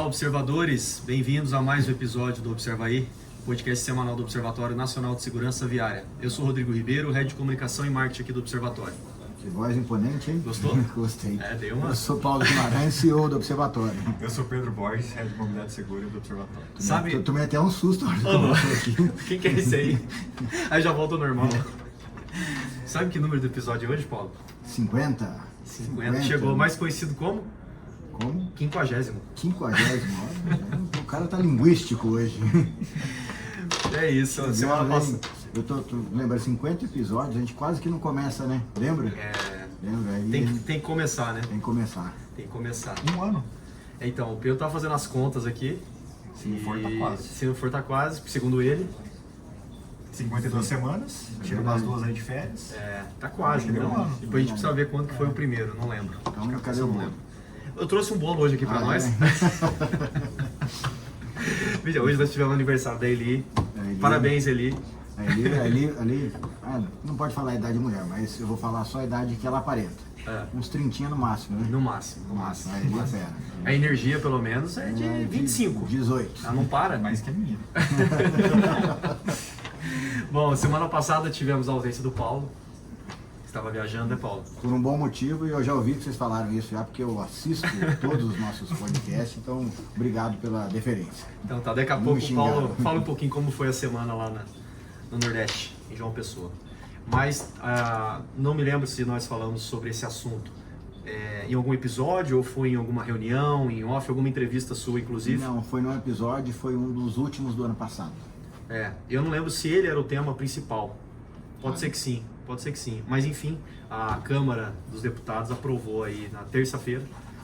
observadores, bem-vindos a mais um episódio do Observa Aí, podcast semanal do Observatório Nacional de Segurança Viária. Eu sou Rodrigo Ribeiro, Head de Comunicação e Marketing aqui do Observatório. Que voz imponente, hein? Gostou? Gostei. Deu uma... Eu sou Paulo Guimarães, CEO do Observatório. Eu sou Pedro Borges, Head de Mobilidade Segura do Observatório. Sabe... Tu tomei até um susto na hora que eu aqui. Quem que é esse aí? Aí já volta ao normal. Sabe que número do episódio é hoje, Paulo? 50. 50. Chegou, mais conhecido como? Como? 50º. 50º. O cara tá linguístico hoje. É isso, semana passada. Eu tô lembrando, 50 episódios, a gente quase que não começa, né? Lembra? Lembra? Aí Tem que começar, né? Tem que começar. Tem que começar. Um ano. Então, o Pedro tá fazendo as contas aqui. Se não for, tá quase. Se não for, tá quase, segundo ele. 52 semanas, tira umas 2 aí de férias. Tá quase, Acho que deu então. um ano. Depois a gente precisa ver quando que foi o primeiro, não lembro. Então, cadê o bolo? Eu trouxe um bolo hoje aqui pra nós. É? Veja, hoje nós tivemos o aniversário da Eli. Parabéns, Eli. Ali, não pode falar a idade de mulher, mas eu vou falar só a idade que ela aparenta. Uns 30 no máximo, né? No máximo. A Eli é fera. A energia, pelo menos, é de 25. 18. Ela não para? Mais que a minha. Bom, semana passada tivemos a ausência do Paulo. Estava viajando, né, Paulo? Por um bom motivo, e eu já ouvi que vocês falaram isso já, porque eu assisto todos os nossos podcasts, então obrigado pela deferência. Então tá, daqui a Não pouco me o Paulo xingaram. fala um pouquinho como foi a semana lá no Nordeste, em João Pessoa. Mas não me lembro se nós falamos sobre esse assunto em algum episódio, ou foi em alguma reunião, em off, alguma entrevista sua, inclusive. Não, foi num episódio, foi um dos últimos do ano passado. Eu não lembro se ele era o tema principal. Pode ser que sim, pode ser que sim. Mas enfim, a Câmara dos Deputados aprovou aí na terça-feira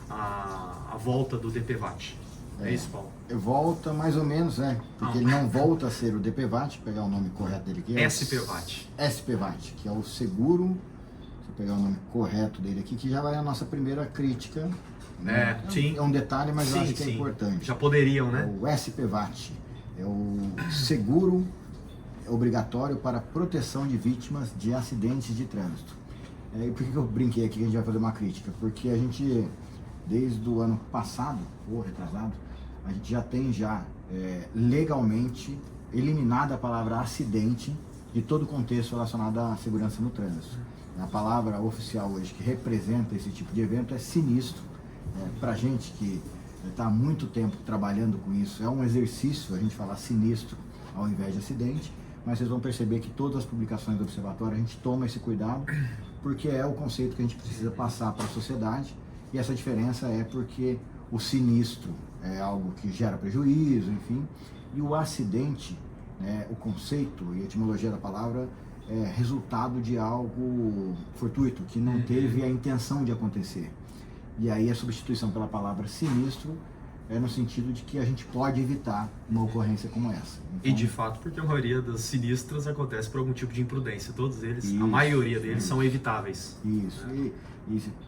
a volta do DPVAT. É isso, Paulo? Volta mais ou menos, né? Porque ele não volta a ser o DPVAT, pegar o nome correto dele aqui. SPVAT. SPVAT, que é o seguro, se eu pegar o nome correto dele aqui, que já vai a nossa primeira crítica. Né? Sim. É um detalhe, mas eu Sim, acho que é sim. importante. Já poderiam, É né? o SPVAT, é o seguro obrigatório para proteção de vítimas de acidentes de trânsito. E por que eu brinquei aqui que a gente vai fazer uma crítica? Porque a gente, desde o ano passado, ou retrasado, a gente já tem legalmente eliminado a palavra acidente de todo o contexto relacionado à segurança no trânsito. A palavra oficial hoje que representa esse tipo de evento é sinistro. Para a gente que está há muito tempo trabalhando com isso, é um exercício a gente falar sinistro ao invés de acidente, mas vocês vão perceber que todas as publicações do Observatório a gente toma esse cuidado, porque é o conceito que a gente precisa passar para a sociedade, e essa diferença é porque o sinistro é algo que gera prejuízo, enfim, e o acidente, o conceito e a etimologia da palavra é resultado de algo fortuito, que não teve a intenção de acontecer. E aí a substituição pela palavra sinistro é no sentido de que a gente pode evitar uma ocorrência como essa. Então, E de fato, porque a maioria das sinistras acontece por algum tipo de imprudência. Todos eles, Isso, a maioria deles isso. são evitáveis. Isso. E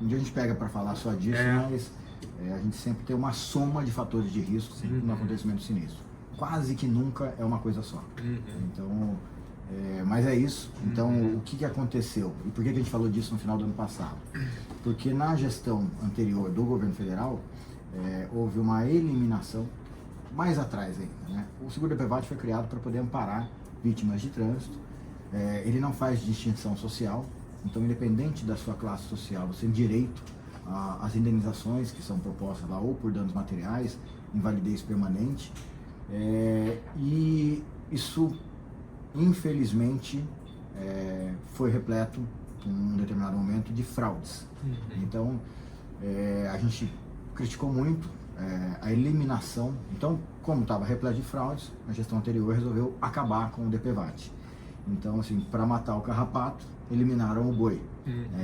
um dia a gente pega para falar só disso, mas a gente sempre tem uma soma de fatores de risco no acontecimento sinistro. Quase que nunca é uma coisa só. Então, mas é isso. Então, o que aconteceu? E por que a gente falou disso no final do ano passado? Porque na gestão anterior do governo federal, houve uma eliminação, mais atrás ainda, né? O seguro DPVAT foi criado para poder amparar vítimas de trânsito. Ele não faz distinção social, então independente da sua classe social, você tem direito às indenizações que são propostas lá, ou por danos materiais, invalidez permanente, e isso infelizmente foi repleto em um determinado momento de fraudes. Então a gente criticou muito a eliminação. Então, como estava repleto de fraudes, a gestão anterior resolveu acabar com o DPVAT. Então, assim, para matar o carrapato, eliminaram o boi.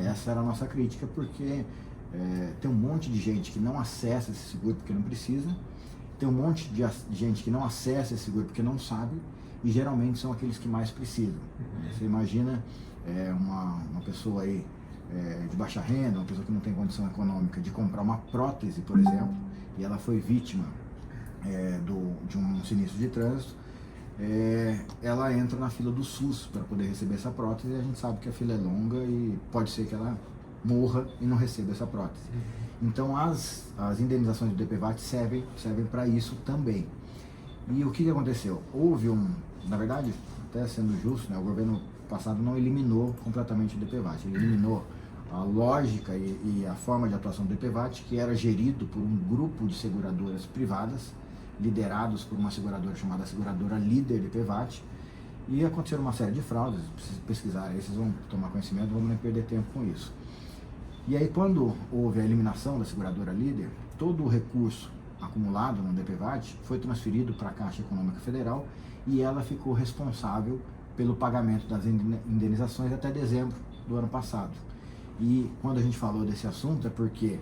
Essa era a nossa crítica, porque tem um monte de gente que não acessa esse seguro porque não precisa, tem um monte de gente que não acessa esse seguro porque não sabe, e geralmente são aqueles que mais precisam. Você imagina uma pessoa aí de baixa renda, uma pessoa que não tem condição econômica de comprar uma prótese, por exemplo, e ela foi vítima de um sinistro de trânsito, ela entra na fila do SUS para poder receber essa prótese, e a gente sabe que a fila é longa e pode ser que ela morra e não receba essa prótese. Então as indenizações do DPVAT servem para isso também. E o que aconteceu? Houve na verdade, até sendo justo, né, o governo passado não eliminou completamente o DPVAT, ele eliminou a lógica e a forma de atuação do DPVAT, que era gerido por um grupo de seguradoras privadas, liderados por uma seguradora chamada Seguradora Líder DPVAT, e aconteceram uma série de fraudes. Vocês pesquisarem aí, vocês vão tomar conhecimento, não vamos nem perder tempo com isso. E aí, quando houve a eliminação da Seguradora Líder, todo o recurso acumulado no DPVAT foi transferido para a Caixa Econômica Federal e ela ficou responsável pelo pagamento das indenizações até dezembro do ano passado. E quando a gente falou desse assunto é porque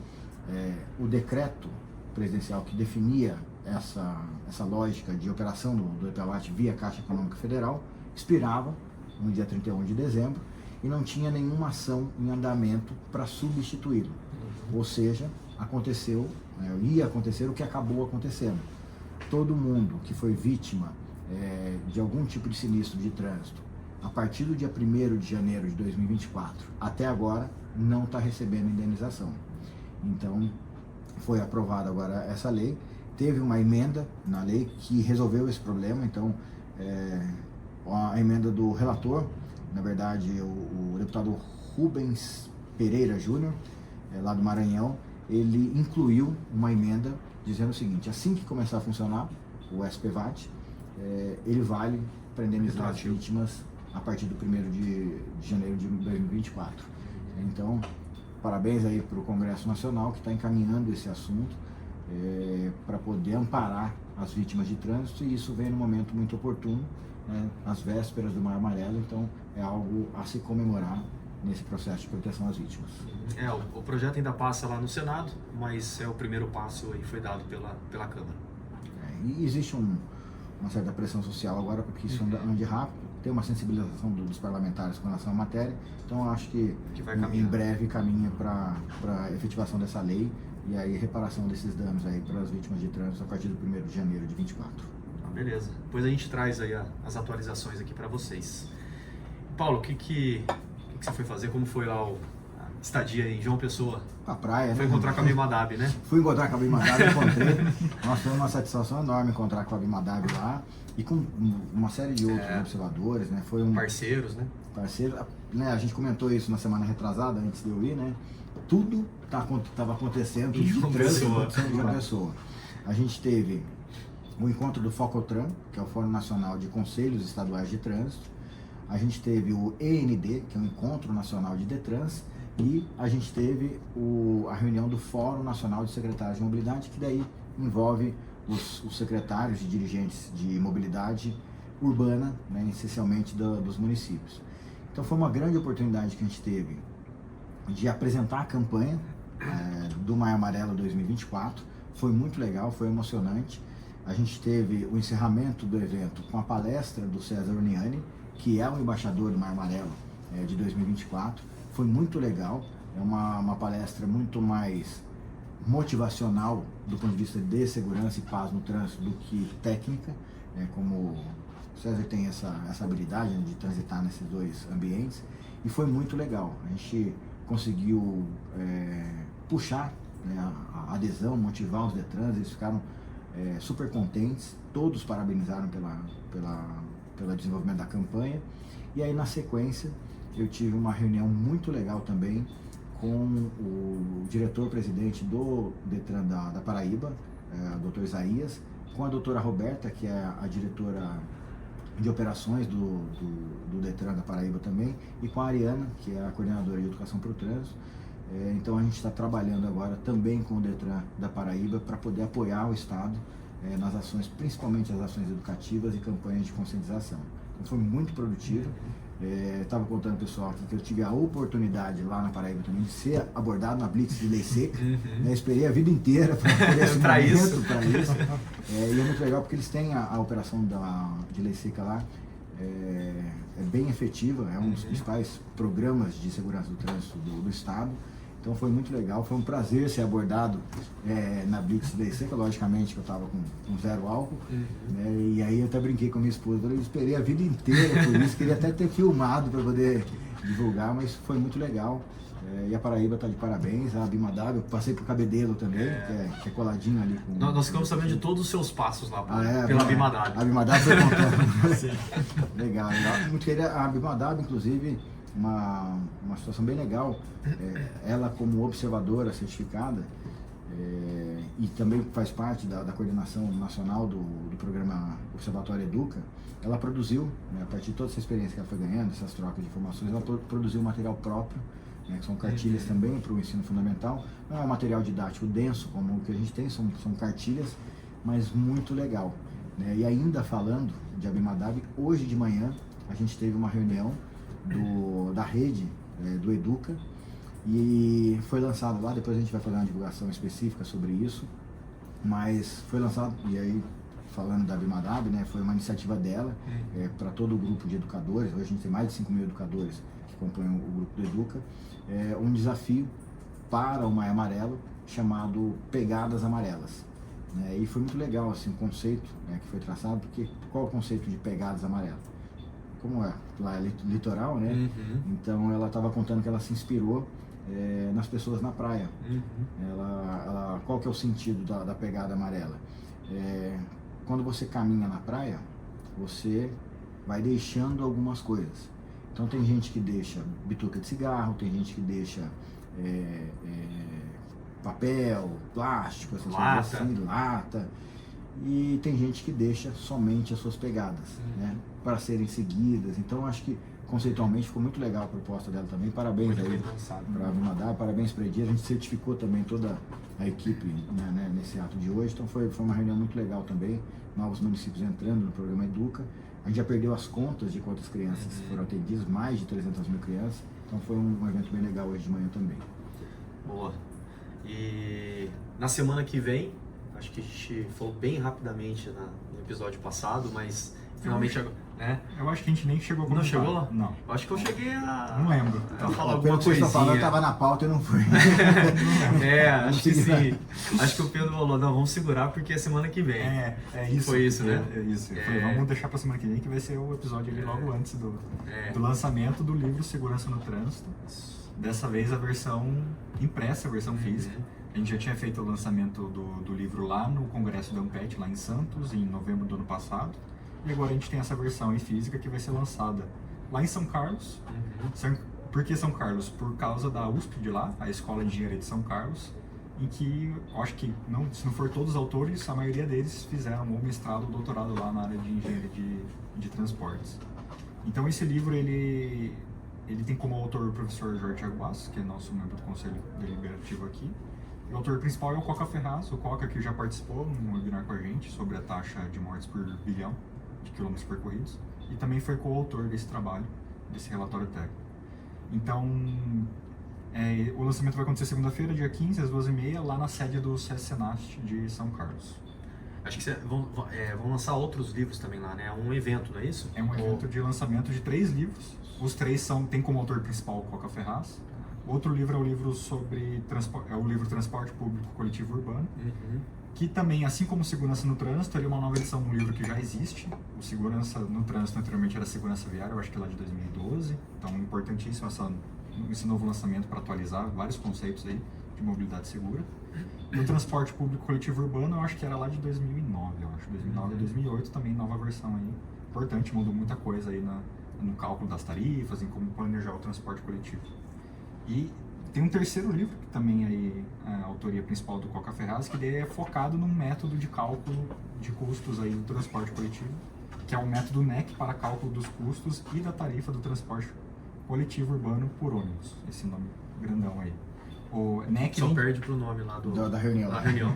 o decreto presidencial que definia essa lógica de operação do DPVAT via Caixa Econômica Federal expirava no dia 31 de dezembro e não tinha nenhuma ação em andamento para substituí-lo. Ou seja, ia acontecer o que acabou acontecendo. Todo mundo que foi vítima de algum tipo de sinistro de trânsito a partir do dia 1º de janeiro de 2024 até agora não está recebendo indenização. Então foi aprovada agora essa lei, teve uma emenda na lei que resolveu esse problema. Então a emenda do relator, na verdade o deputado Rubens Pereira Júnior, lá do Maranhão, ele incluiu uma emenda dizendo o seguinte: assim que começar a funcionar o SPVAT, ele vale para indenizar as vítimas a partir do 1º de janeiro de 2024. Então, parabéns aí para o Congresso Nacional que está encaminhando esse assunto para poder amparar as vítimas de trânsito, e isso vem num momento muito oportuno, né, às vésperas do Maio Amarelo. Então é algo a se comemorar nesse processo de proteção às vítimas. O projeto ainda passa lá no Senado, mas o primeiro passo aí foi dado pela Câmara. E existe uma certa pressão social agora para que isso ande rápido, tem uma sensibilização dos parlamentares com relação à matéria, então eu acho que em breve caminha para a efetivação dessa lei e aí reparação desses danos aí para as vítimas de trânsito a partir do 1º de janeiro de 2024. Beleza, depois a gente traz aí as atualizações aqui para vocês. Paulo, o que você foi fazer? Como foi lá a estadia em João Pessoa? A praia, foi encontrar com a Bimadab, né? Fui encontrar com a Bimadab, encontrei. Nossa, foi uma satisfação enorme encontrar com a Bimadab lá e com uma série de outros observadores, né? Foi parceiros, né? Parceiro, né? A gente comentou isso na semana retrasada, antes de eu ir, né? Tudo estava acontecendo em João Pessoa. A gente teve o encontro do Focotran, que é o Fórum Nacional de Conselhos Estaduais de Trânsito. A gente teve o END, que é o Encontro Nacional de Detrans, e a gente teve a reunião do Fórum Nacional de Secretários de Mobilidade, que daí envolve os secretários e dirigentes de mobilidade urbana, né, essencialmente dos municípios. Então foi uma grande oportunidade que a gente teve de apresentar a campanha do Maio Amarelo 2024, foi muito legal, foi emocionante. A gente teve o encerramento do evento com a palestra do César Uniani, que é o embaixador do Maio Amarelo de 2024, foi muito legal, é uma palestra muito mais motivacional do ponto de vista de segurança e paz no trânsito do que técnica, como o César tem essa habilidade, né, de transitar nesses dois ambientes, e foi muito legal. A gente conseguiu puxar, né, a adesão, motivar os Detrans, eles ficaram super contentes, todos parabenizaram pelo desenvolvimento da campanha. E aí na sequência eu tive uma reunião muito legal também com o diretor-presidente do Detran da Paraíba, o Dr. Isaías, com a doutora Roberta, que é a diretora de operações do Detran da Paraíba também, e com a Ariana, que é a coordenadora de educação para o trânsito. Então a gente está trabalhando agora também com o Detran da Paraíba para poder apoiar o Estado nas ações, principalmente as ações educativas e campanhas de conscientização. Então foi muito produtivo. Estava contando pessoal aqui que eu tive a oportunidade lá na Paraíba também de ser abordado na Blitz de Lei Seca. Esperei a vida inteira para ter esse momento para isso. E é muito legal porque eles têm a operação de Lei Seca lá. É bem efetiva, é um dos principais programas de segurança do trânsito do Estado. Então foi muito legal, foi um prazer ser abordado na Blitz Lei Seca, logicamente que eu estava com zero álcool, né, e aí eu até brinquei com a minha esposa, eu esperei a vida inteira por isso, queria até ter filmado para poder divulgar, mas foi muito legal. E a Paraíba está de parabéns, a Abimadabi, eu passei por Cabedelo também, que é coladinho ali com... Nós ficamos sabendo de todos os seus passos lá pela Abimadabi. A Abimadabi foi contando. Legal. Muito querida, a Abimadabi, inclusive, uma situação bem legal, ela como observadora certificada, e também faz parte da coordenação nacional do programa Observatório Educa, ela produziu, né, a partir de toda essa experiência que ela foi ganhando, essas trocas de informações, ela produziu material próprio, né, que são cartilhas também para o ensino fundamental. Não é um material didático denso como o que a gente tem, são cartilhas, mas muito legal. Né? E ainda falando de Abimadabi, hoje de manhã a gente teve uma reunião da rede do Educa, e foi lançado lá, depois a gente vai fazer uma divulgação específica sobre isso, mas foi lançado, e aí falando da Abimadabi, né, foi uma iniciativa dela, para todo o grupo de educadores. Hoje a gente tem mais de 5 mil educadores que compõem o grupo do Educa, um desafio para o Maio Amarelo chamado Pegadas Amarelas. Né, e foi muito legal assim, o conceito, né, que foi traçado, porque qual é o conceito de Pegadas Amarelas? Como lá é litoral, né? Então ela estava contando que ela se inspirou nas pessoas na praia. Qual que é o sentido da pegada amarela? Quando você caminha na praia, você vai deixando algumas coisas. Então tem gente que deixa bituca de cigarro, tem gente que deixa papel, plástico, essas coisas assim, lata. E tem gente que deixa somente as suas pegadas, né, para serem seguidas. Então acho que conceitualmente ficou muito legal a proposta dela também. Parabéns aí para a Abimadabi, parabéns para a Edir. A gente certificou também toda a equipe, né, nesse ato de hoje. Então foi uma reunião muito legal também. Novos municípios entrando no programa Educa. A gente já perdeu as contas de quantas crianças foram atendidas, mais de 300 mil crianças. Então foi um evento bem legal hoje de manhã também. Boa. E na semana que vem, acho que a gente falou bem rapidamente no episódio passado, mas finalmente agora, né? Eu acho que a gente nem chegou a comentar. Não chegou lá? Não. Eu acho que eu cheguei a... Não lembro. A falar Pelo alguma que vocês estão falando, eu coisinha. estava na pauta e não fui. Acho que sim. Acho que o Pedro falou, não, vamos segurar porque é semana que vem. É isso. Foi isso, né? É isso. Eu falei, vamos deixar pra semana que vem, que vai ser o episódio ali logo antes do lançamento do livro Segurança no Trânsito. Dessa vez a versão impressa, a versão física. A gente já tinha feito o lançamento do livro lá no Congresso da Ampet, lá em Santos, em novembro do ano passado. E agora a gente tem essa versão em física que vai ser lançada lá em São Carlos. Por que São Carlos? Por causa da USP de lá, a Escola de Engenharia de São Carlos, em que, eu acho que, se não for todos os autores, a maioria deles fizeram ou mestrado ou doutorado lá na área de engenharia de transportes. Então esse livro, ele tem como autor o professor Jorge Thiago Bastos, que é nosso membro do Conselho Deliberativo aqui. O autor principal é o Coca Ferraz, o Coca que já participou num webinar com a gente sobre a taxa de mortes por bilhão de quilômetros percorridos, e também foi coautor desse trabalho, desse relatório técnico. Então, o lançamento vai acontecer segunda-feira, dia 15, às 2h30, lá na sede do SESC-Senast de São Carlos. Acho que vão lançar outros livros também lá, né? É um evento, não é isso? É um evento de lançamento de 3 livros. Os 3 tem como autor principal o Coca Ferraz. Outro livro é o livro sobre o livro Transporte Público Coletivo Urbano, que também, assim como Segurança no Trânsito, ele é uma nova edição de um livro que já existe. O Segurança no Trânsito anteriormente era Segurança Viária, eu acho que é lá de 2012. Então, importantíssimo esse novo lançamento para atualizar vários conceitos aí de mobilidade segura. E o Transporte Público Coletivo Urbano, eu acho que era lá de 2009, 2009 a 2008 também, nova versão aí. Importante, mudou muita coisa aí no cálculo das tarifas, em como planejar o transporte coletivo. E tem um terceiro livro, que também é a autoria principal do Coca Ferraz, que daí é focado num método de cálculo de custos aí do transporte coletivo, que é o método NEC para cálculo dos custos e da tarifa do transporte coletivo urbano por ônibus. Esse nome grandão aí. O NEC só perde pro nome lá da reunião. Da reunião.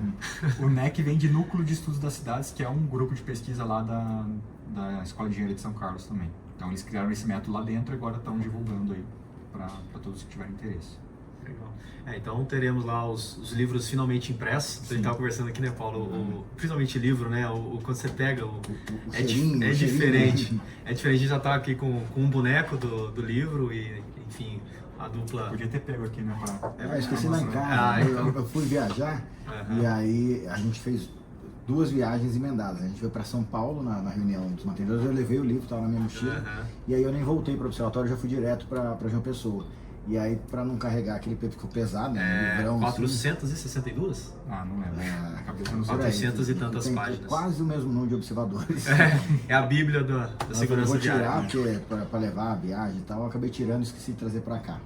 O NEC vem de Núcleo de Estudos das Cidades, que é um grupo de pesquisa lá da Escola de Engenharia de São Carlos também. Então eles criaram esse método lá dentro e agora estão divulgando aí para todos que tiverem interesse. Legal. Então teremos lá os livros finalmente impressos. A gente estava conversando aqui, né, Paulo? Principalmente livro, né? Quando você pega é diferente. É diferente. A gente já está aqui com um boneco do livro e, enfim, a dupla. Podia ter pego aqui, né? Eu esqueci lá em casa. Eu fui viajar e aí a gente fez 2 viagens emendadas. A gente foi para São Paulo na reunião dos mantenedores, eu levei o livro, estava na minha mochila, e aí eu nem voltei para o observatório, já fui direto para João Pessoa. E aí, para não carregar aquele peso, ficou pesado, né? Livrão, 462? Não lembro. A cabeça não 400 e tantas páginas. Quase o mesmo número de observadores. É a bíblia da segurança viária. Eu vou tirar, porque para levar a viagem e tal, eu acabei tirando e esqueci de trazer para cá.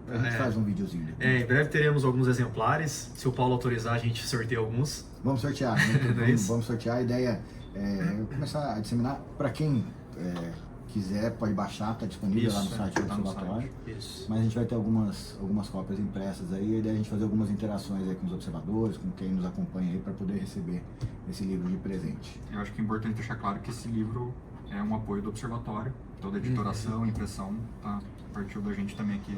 A gente faz um videozinho. Em breve teremos alguns exemplares. Se o Paulo autorizar, a gente sorteia alguns. Vamos sortear, né? Vamos sortear. A ideia é começar a disseminar. Para quem quiser, pode baixar, está disponível lá no site do Observatório. Mas a gente vai ter algumas cópias impressas aí. A ideia é a gente fazer algumas interações aí com os observadores, com quem nos acompanha aí, para poder receber esse livro de presente. Eu acho que é importante deixar claro que esse livro é um apoio do Observatório. Toda a editoração, impressão, partiu da gente também aqui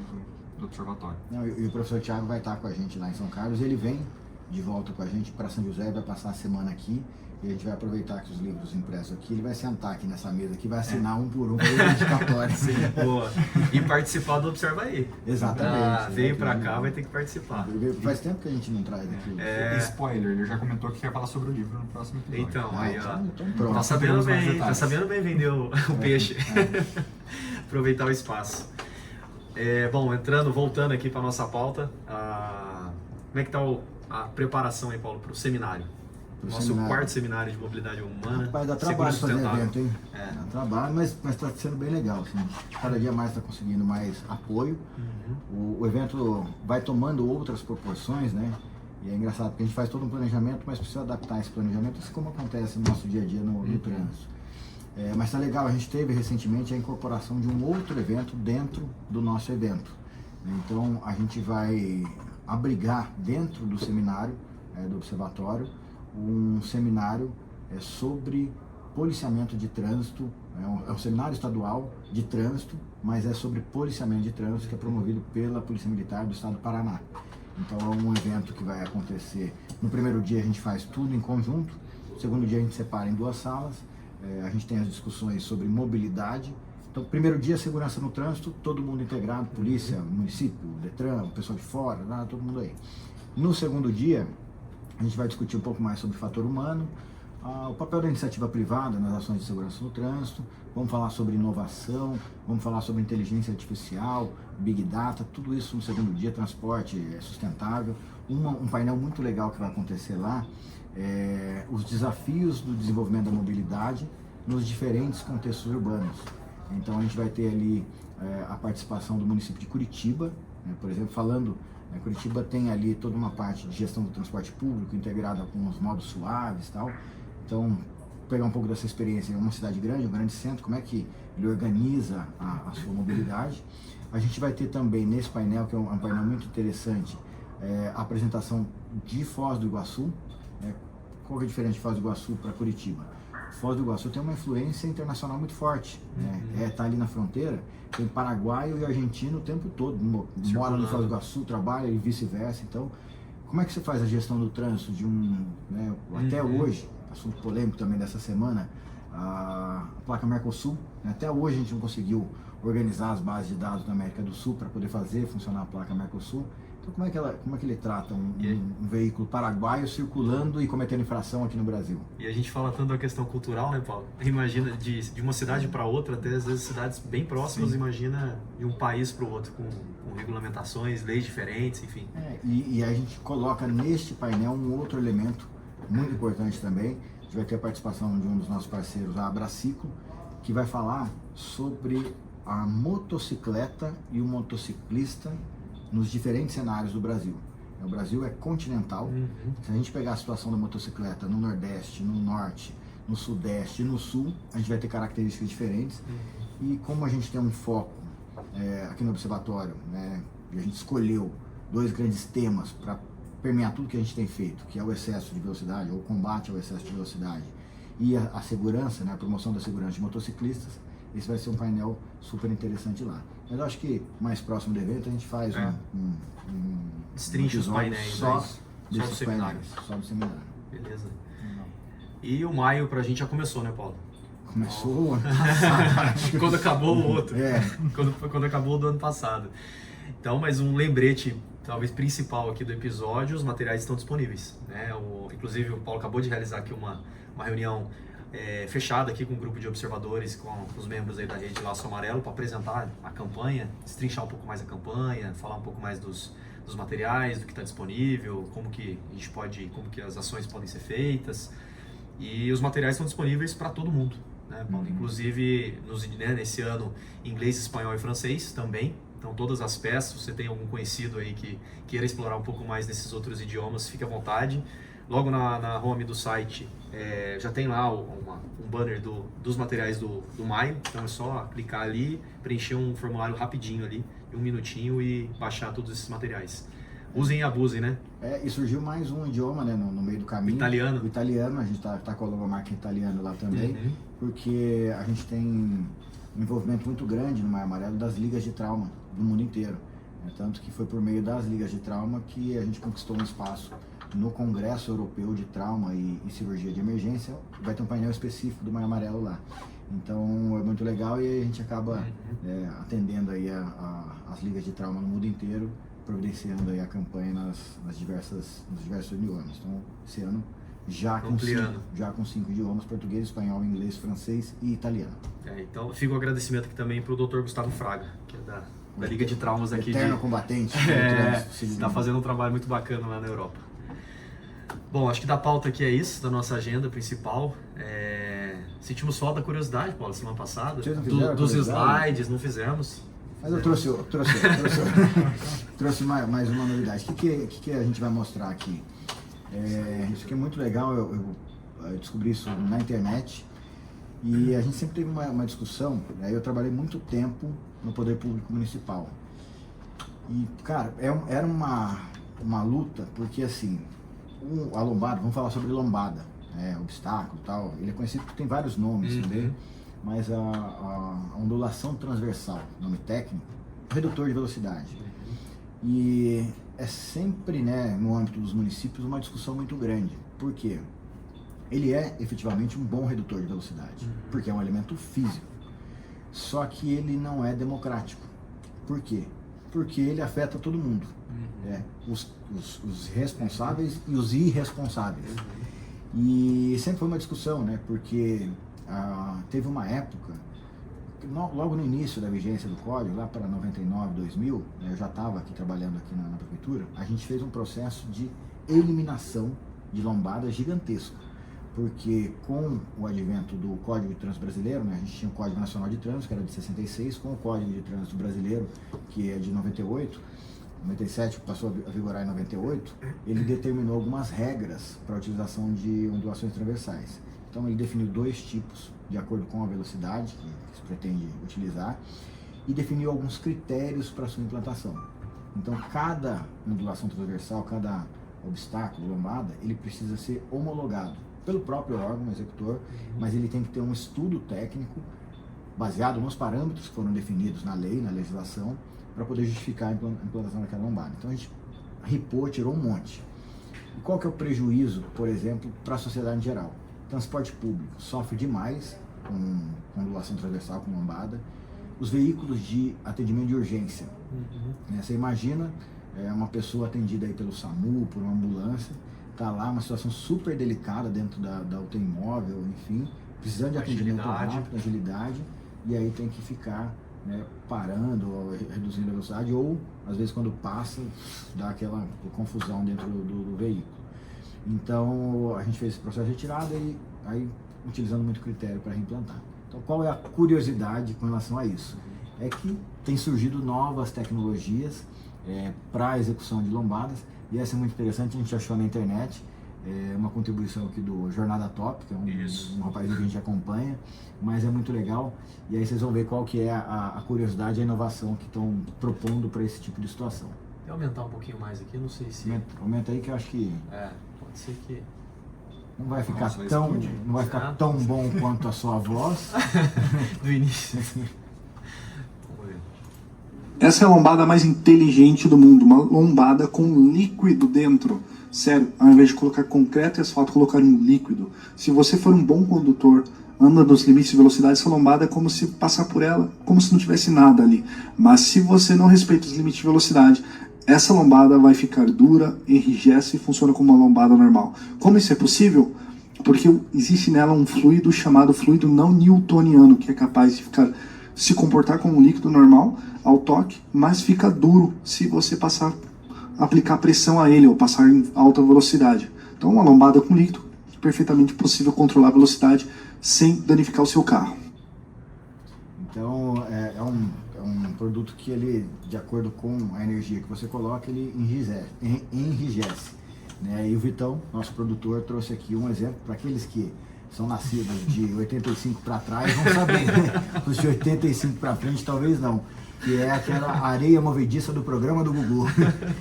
do Observatório. E o professor Thiago vai estar com a gente lá em São Carlos. Ele vem de volta com a gente para São José, vai passar a semana aqui. E a gente vai aproveitar que os livros impressos aqui, ele vai sentar aqui nessa mesa aqui, vai assinar um por um para o dedicatório. Boa. E participar do Observa aí. Exatamente. Veio para cá, vai ter que participar. Faz tempo que a gente não traz aqui. Spoiler, ele já comentou que quer falar sobre o livro no próximo episódio. Então, aí ó. Então pronto. Tá sabendo bem vender o peixe. Aproveitar o espaço. Bom, voltando aqui para nossa pauta, como é que está a preparação aí, Paulo, para o seminário? Nosso quarto seminário de mobilidade humana. Rapaz, dá trabalho fazer evento, hein? Dá trabalho, mas está sendo bem legal. Assim. Cada dia mais está conseguindo mais apoio. O evento vai tomando outras proporções, né? E é engraçado porque a gente faz todo um planejamento, mas precisa adaptar esse planejamento, assim como acontece no nosso dia a dia no trânsito. Mas está legal, a gente teve recentemente a incorporação de um outro evento dentro do nosso evento. Então a gente vai abrigar dentro do seminário do Observatório um seminário sobre policiamento de trânsito. É um seminário estadual de trânsito, mas é sobre policiamento de trânsito, que é promovido pela Polícia Militar do Estado do Paraná. Então é um evento que vai acontecer. No primeiro dia a gente faz tudo em conjunto, no segundo dia a gente separa em 2 salas, a gente tem as discussões sobre mobilidade. Então, primeiro dia, segurança no trânsito, todo mundo integrado, polícia, município, Detran, o pessoal de fora, todo mundo aí. No segundo dia, a gente vai discutir um pouco mais sobre o fator humano, o papel da iniciativa privada nas ações de segurança no trânsito, vamos falar sobre inovação, vamos falar sobre inteligência artificial, Big Data, tudo isso no segundo dia, transporte sustentável. Um painel muito legal que vai acontecer lá, os desafios do desenvolvimento da mobilidade nos diferentes contextos urbanos. Então a gente vai ter ali a participação do município de Curitiba, né, por exemplo, falando, Curitiba tem ali toda uma parte de gestão do transporte público integrada com os modos suaves e tal. Então, pegar um pouco dessa experiência em uma cidade grande, um grande centro, como é que ele organiza a sua mobilidade. A gente vai ter também nesse painel, que é um painel muito interessante, a apresentação de Foz do Iguaçu. Qual que é a diferença de Foz do Iguaçu para Curitiba? Foz do Iguaçu tem uma influência internacional muito forte, tá ali na fronteira, tem paraguaio e argentino o tempo todo, mora no Foz do Iguaçu, trabalha e vice-versa. Então, como é que você faz a gestão do trânsito de até hoje, assunto polêmico também dessa semana, a placa Mercosul, até hoje a gente não conseguiu organizar as bases de dados da América do Sul para poder fazer funcionar a placa Mercosul. Então, como é que ele trata um veículo paraguaio circulando e cometendo infração aqui no Brasil? E a gente fala tanto da questão cultural, né, Paulo? Imagina de uma cidade para outra, até às vezes cidades bem próximas, sim. Imagina de um país para o outro, com regulamentações, leis diferentes, enfim. E a gente coloca neste painel um outro elemento muito importante também. A gente vai ter a participação de um dos nossos parceiros, a Abraciclo, que vai falar sobre a motocicleta e o motociclista nos diferentes cenários do Brasil. O Brasil é continental. Se a gente pegar a situação da motocicleta no Nordeste, no Norte, no Sudeste e no Sul, a gente vai ter características diferentes. E como a gente tem um foco aqui no Observatório, e a gente escolheu 2 grandes temas para permear tudo que a gente tem feito, que é o excesso de velocidade, ou o combate ao excesso de velocidade, e a segurança, a promoção da segurança de motociclistas, esse vai ser um painel super interessante lá. Mas eu acho que mais próximo do evento a gente faz destrincha os painéis, só do seminário. Só do seminário. Beleza. E o maio pra gente já começou, né, Paulo? Começou o ano passado. Quando acabou o outro. Quando acabou o do ano passado. Então, mais um lembrete, talvez principal aqui do episódio, os materiais estão disponíveis, né? Inclusive o Paulo acabou de realizar aqui uma reunião fechada aqui com um grupo de observadores, com os membros aí da rede Laço Amarelo, para apresentar a campanha, destrinchar um pouco mais a campanha, falar um pouco mais dos materiais, do que está disponível, como que as ações podem ser feitas. E os materiais estão disponíveis para todo mundo, né, Paulo? Inclusive, nesse ano, inglês, espanhol e francês também. Então, todas as peças, se você tem algum conhecido aí que queira explorar um pouco mais nesses outros idiomas, fique à vontade. Logo na home do site, já tem lá um banner dos materiais do maio. Então, é só clicar ali, preencher um formulário rapidinho ali, em 1 minutinho, e baixar todos esses materiais. Usem e abusem, né? E surgiu mais um idioma, né, no meio do caminho. O italiano, a gente tá com a logomarca italiana lá também, porque a gente tem um envolvimento muito grande no Maio Amarelo das ligas de trauma do mundo inteiro. Tanto que foi por meio das ligas de trauma que a gente conquistou um espaço no Congresso Europeu de Trauma e Cirurgia de Emergência. Vai ter um painel específico do Maio Amarelo lá. Então é muito legal e a gente acaba atendendo aí as ligas de trauma no mundo inteiro, providenciando aí a campanha nos diversos idiomas. Então, esse ano já com 5 idiomas: português, espanhol, inglês, francês e italiano. Então, fica o agradecimento aqui também para o Dr. Gustavo Fraga, que é da Liga de Traumas aqui. Eterno combatente. Está fazendo um trabalho muito bacana lá na Europa. Bom, acho que da pauta aqui é isso, da nossa agenda principal. Sentimos falta da curiosidade, Paulo, semana passada. Dos slides, não fizemos. Mas eu trouxe mais uma novidade. O que a gente vai mostrar aqui? Isso aqui é muito legal, eu descobri isso na internet e a gente sempre teve uma discussão. Eu trabalhei muito tempo no Poder Público Municipal e, cara, era uma luta, porque assim, a lombada, vamos falar sobre lombada, obstáculo e tal, ele é conhecido porque tem vários nomes também. Mas a ondulação transversal, nome técnico, redutor de velocidade. E é sempre, no âmbito dos municípios, uma discussão muito grande. Por quê? Ele é efetivamente um bom redutor de velocidade, porque é um elemento físico. Só que ele não é democrático. Por quê? Porque ele afeta todo mundo. Os responsáveis e os irresponsáveis. E sempre foi uma discussão, porque teve uma época, logo no início da vigência do código, lá para 99, 2000, eu já estava aqui trabalhando aqui na prefeitura, a gente fez um processo de eliminação de lombada gigantesco, porque com o advento do Código de Trânsito Brasileiro, a gente tinha o Código Nacional de Trânsito, que era de 66, com o Código de Trânsito Brasileiro, que é de 98, 97, passou a vigorar em 98, ele determinou algumas regras para a utilização de ondulações transversais. Então ele definiu 2 tipos, de acordo com a velocidade que se pretende utilizar, e definiu alguns critérios para sua implantação. Então cada ondulação transversal, cada obstáculo, lombada, ele precisa ser homologado pelo próprio órgão executor, mas ele tem que ter um estudo técnico baseado nos parâmetros que foram definidos na lei, na legislação, para poder justificar a implantação daquela lombada. Então a gente ripou, tirou um monte. E qual que é o prejuízo, por exemplo, para a sociedade em geral? Transporte público sofre demais com ondulação transversal, com lombada. Os veículos de atendimento de urgência. Você imagina uma pessoa atendida aí pelo SAMU, por uma ambulância, está lá, uma situação super delicada dentro da UTI móvel, enfim, precisando de atendimento rápido, agilidade, e aí tem que ficar parando, ou reduzindo a velocidade, ou às vezes quando passa, dá aquela confusão dentro do veículo. Então a gente fez esse processo de retirada e aí utilizando muito critério para reimplantar. Então qual é a curiosidade com relação a isso? É que tem surgido novas tecnologias para a execução de lombadas, e essa é muito interessante, a gente achou na internet, uma contribuição aqui do Jornada Top, que é um rapazinho que a gente acompanha, mas é muito legal, e aí vocês vão ver qual que é a curiosidade e a inovação que estão propondo para esse tipo de situação. Vou aumentar um pouquinho mais aqui, não sei se... Aumenta aí que eu acho que... pode ser que... Não vai ficar tão bom quanto a sua voz. Do início. Essa é a lombada mais inteligente do mundo, uma lombada com líquido dentro. Sério, ao invés de colocar concreto e asfalto, colocar um líquido. Se você for um bom condutor, anda nos limites de velocidade, essa lombada é como se passar por ela, como se não tivesse nada ali. Mas se você não respeita os limites de velocidade, essa lombada vai ficar dura, enrijece e funciona como uma lombada normal. Como isso é possível? Porque existe nela um fluido chamado fluido não newtoniano, que é capaz de se comportar como um líquido normal ao toque, mas fica duro se você aplicar pressão a ele ou passar em alta velocidade. Então, uma lombada com líquido é perfeitamente possível controlar a velocidade sem danificar o seu carro. Então, é um produto que ele, de acordo com a energia que você coloca, ele enrijece. Né? E o Vitão, nosso produtor, trouxe aqui um exemplo para aqueles que são nascidos de 85 para trás, vão saber, né? Os de 85 para frente talvez não, que é aquela areia movediça do programa do Gugu.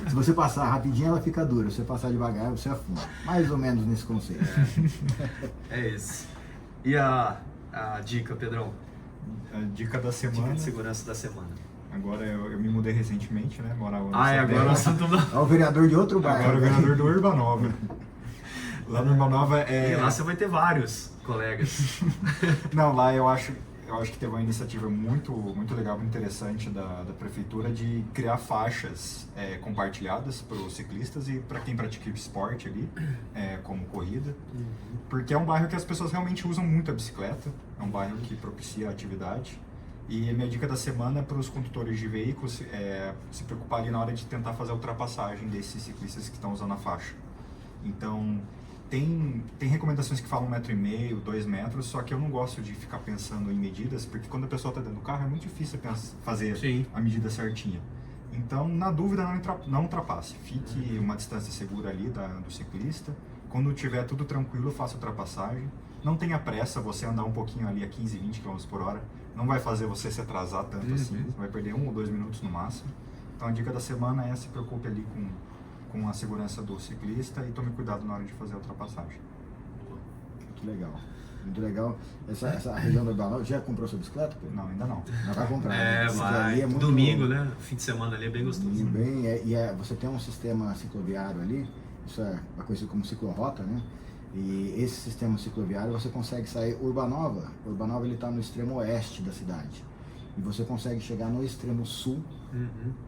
Se você passar rapidinho ela fica dura, se você passar devagar você afunda. Mais ou menos nesse conceito. É isso. E a dica, Pedrão? A dica da semana. Dica de segurança da semana. Agora eu me mudei recentemente, né? Morava no agora o assunto não. É o vereador de outro bairro. Agora o vereador do Urbanova. Lá no Urbanova E lá você vai ter vários colegas. Não, lá eu acho que teve uma iniciativa muito legal, muito interessante da prefeitura de criar faixas compartilhadas para os ciclistas e para quem pratica esporte ali, como corrida, porque é um bairro que as pessoas realmente usam muito a bicicleta, é um bairro que propicia a atividade. E a minha dica da semana é para os condutores de veículos se preocupar ali na hora de tentar fazer a ultrapassagem desses ciclistas que estão usando a faixa. Então, tem recomendações que falam 1,5 m, 2 metros, só que eu não gosto de ficar pensando em medidas, porque quando a pessoa está dentro do carro é muito difícil fazer a medida certinha. Então, na dúvida, não ultrapasse. Fique uma distância segura ali do ciclista. Quando tiver tudo tranquilo, faça a ultrapassagem. Não tenha pressa, você andar um pouquinho ali a 15, 20 km por hora. Não vai fazer você se atrasar tanto assim. Você vai perder 1 ou 2 minutos no máximo. Então, a dica da semana é se preocupe ali com a segurança do ciclista e tome cuidado na hora de fazer a ultrapassagem. Muito legal. Muito legal. Essa região do Urbanova, já comprou sua bicicleta, Pedro? Não, ainda não. Não vai comprar. Vai. Muito Domingo, né? Fim de semana ali é bem gostoso. Você tem um sistema cicloviário ali, isso é conhecido como ciclorrota, né? E esse sistema cicloviário você consegue sair Urbanova. Urbanova ele está no extremo oeste da cidade. E você consegue chegar no extremo sul.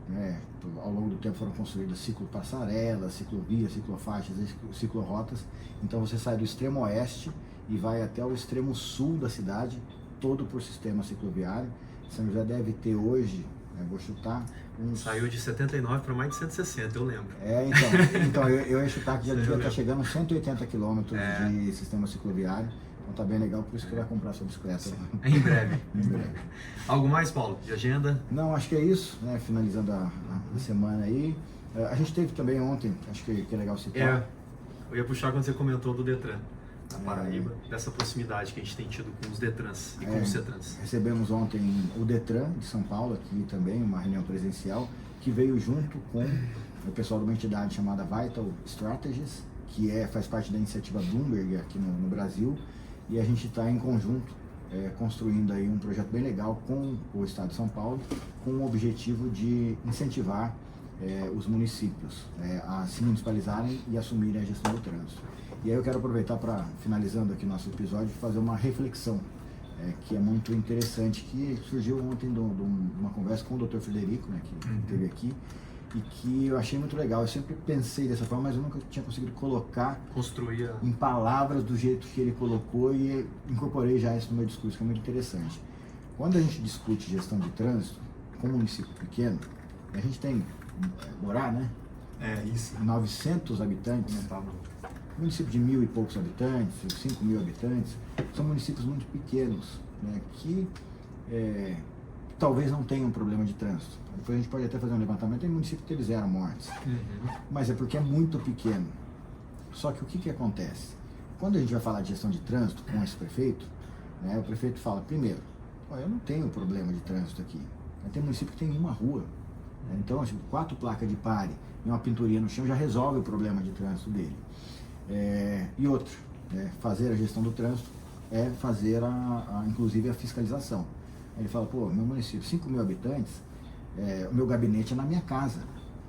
Né? Ao longo do tempo foram construídas ciclopassarelas, ciclovias, ciclofaixas, ciclorotas. Então você sai do extremo oeste e vai até o extremo sul da cidade, todo por sistema cicloviário. São José deve ter hoje, vou chutar... Saiu de 79 para mais de 160, eu lembro. Então eu ia chutar que já devia estar chegando a 180 quilômetros de sistema cicloviário. Então tá bem legal, por isso que vai comprar sua bicicleta. Em breve. Algo mais, Paulo, de agenda? Não, acho que é isso, né? Finalizando a semana aí. A gente teve também ontem, acho que é legal citar. Eu ia puxar quando você comentou do Detran, na Paraíba, dessa proximidade que a gente tem tido com os Detrans e com os Cetrans. Recebemos ontem o Detran de São Paulo, aqui também, uma reunião presencial, que veio junto com o pessoal de uma entidade chamada Vital Strategies, que faz parte da iniciativa Bloomberg aqui no Brasil. E a gente está em conjunto construindo aí um projeto bem legal com o Estado de São Paulo, com o objetivo de incentivar os municípios a se municipalizarem e assumirem a gestão do trânsito. E aí eu quero aproveitar para, finalizando aqui nosso episódio, fazer uma reflexão que é muito interessante, que surgiu ontem de uma conversa com o Dr. Frederico, né, que esteve aqui, e que eu achei muito legal. Eu sempre pensei dessa forma, mas eu nunca tinha conseguido construir em palavras do jeito que ele colocou, e incorporei já isso no meu discurso, que é muito interessante. Quando a gente discute gestão de trânsito, com um município pequeno, a gente tem Borá, né? 900 habitantes. Município de 1.000 e poucos habitantes, 5.000 habitantes, são municípios muito pequenos, né, que talvez não tenham problema de trânsito. Depois a gente pode até fazer um levantamento, tem municípios que eles eram mortes, mas é porque é muito pequeno. Só que o que acontece? Quando a gente vai falar de gestão de trânsito com esse prefeito, né, o prefeito fala, primeiro, eu não tenho problema de trânsito aqui. Tem município que tem uma rua, né, então 4 placas de pare e uma pinturinha no chão já resolve o problema de trânsito dele. E outro, fazer a gestão do trânsito é fazer inclusive a fiscalização. Ele fala, meu município, 5.000 habitantes, o meu gabinete é na minha casa,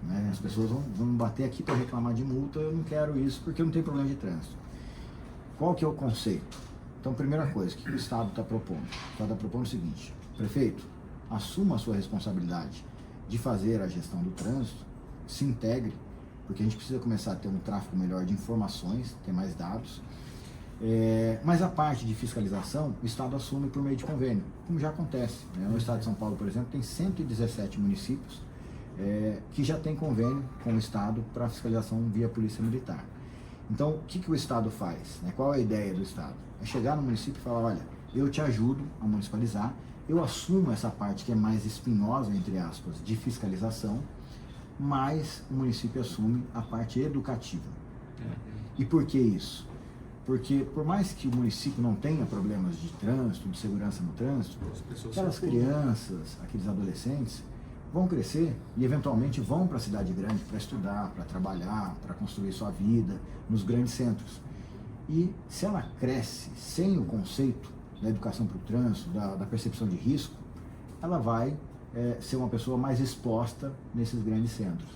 né? As pessoas vão bater aqui para reclamar de multa, eu não quero isso porque eu não tenho problema de trânsito. Qual que é o conceito? Então, primeira coisa, o que o Estado está propondo? O Estado está propondo o seguinte, prefeito, assuma a sua responsabilidade de fazer a gestão do trânsito, se integre, porque a gente precisa começar a ter um tráfego melhor de informações, ter mais dados, Mas a parte de fiscalização, o Estado assume por meio de convênio, como já acontece, né? No Estado de São Paulo, por exemplo, tem 117 municípios que já tem convênio com o Estado para fiscalização via Polícia Militar. Então, o que o Estado faz? Né? Qual é a ideia do Estado? É chegar no município e falar, olha, eu te ajudo a municipalizar, eu assumo essa parte que é mais espinhosa, entre aspas, de fiscalização, mas o município assume a parte educativa. E por que isso? Porque por mais que o município não tenha problemas de trânsito, de segurança no trânsito, aquelas crianças, aqueles adolescentes vão crescer e eventualmente vão para a cidade grande para estudar, para trabalhar, para construir sua vida nos grandes centros. E se ela cresce sem o conceito da educação para o trânsito, da percepção de risco, ela vai ser uma pessoa mais exposta nesses grandes centros.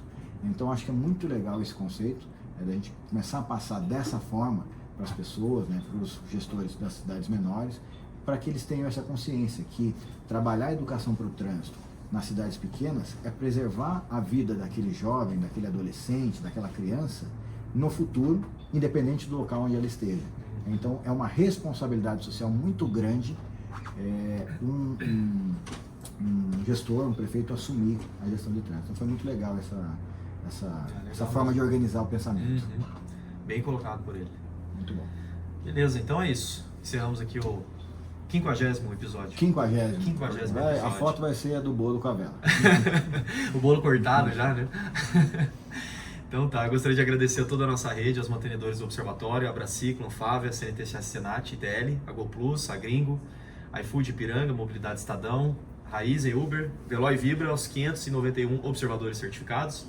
Então acho que é muito legal esse conceito, da gente começar a passar dessa forma para as pessoas, né, para os gestores das cidades menores, para que eles tenham essa consciência que trabalhar a educação para o trânsito nas cidades pequenas é preservar a vida daquele jovem, daquele adolescente, daquela criança no futuro, independente do local onde ela esteja. Então é uma responsabilidade social muito grande um gestor, um prefeito assumir a gestão de trânsito. Então foi muito legal essa forma de organizar o pensamento. Bem colocado por ele. Muito bom. Beleza, então é isso. Encerramos aqui o 50º episódio. 50º. 50º episódio. A foto vai ser a do bolo com a vela. O bolo cortado já, né? Então tá, eu gostaria de agradecer a toda a nossa rede, aos mantenedores do Observatório, a Abraciclo, Fávia, CNTS Senat, ITL, a GoPlus, a Gringo, a iFood Ipiranga, Mobilidade Estadão, Raizen, Uber, Veloy Vibra, aos 591 observadores certificados.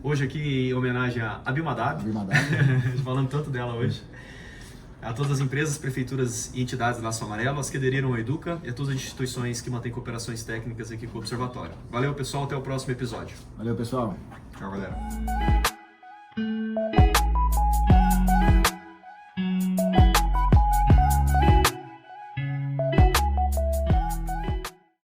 Hoje aqui em homenagem a Abilmadab, falando tanto dela hoje. A todas as empresas, prefeituras e entidades do Laço Amarelo, as que aderiram ao Educa e a todas as instituições que mantêm cooperações técnicas aqui com o Observatório. Valeu, pessoal, até o próximo episódio. Valeu, pessoal. Tchau, galera.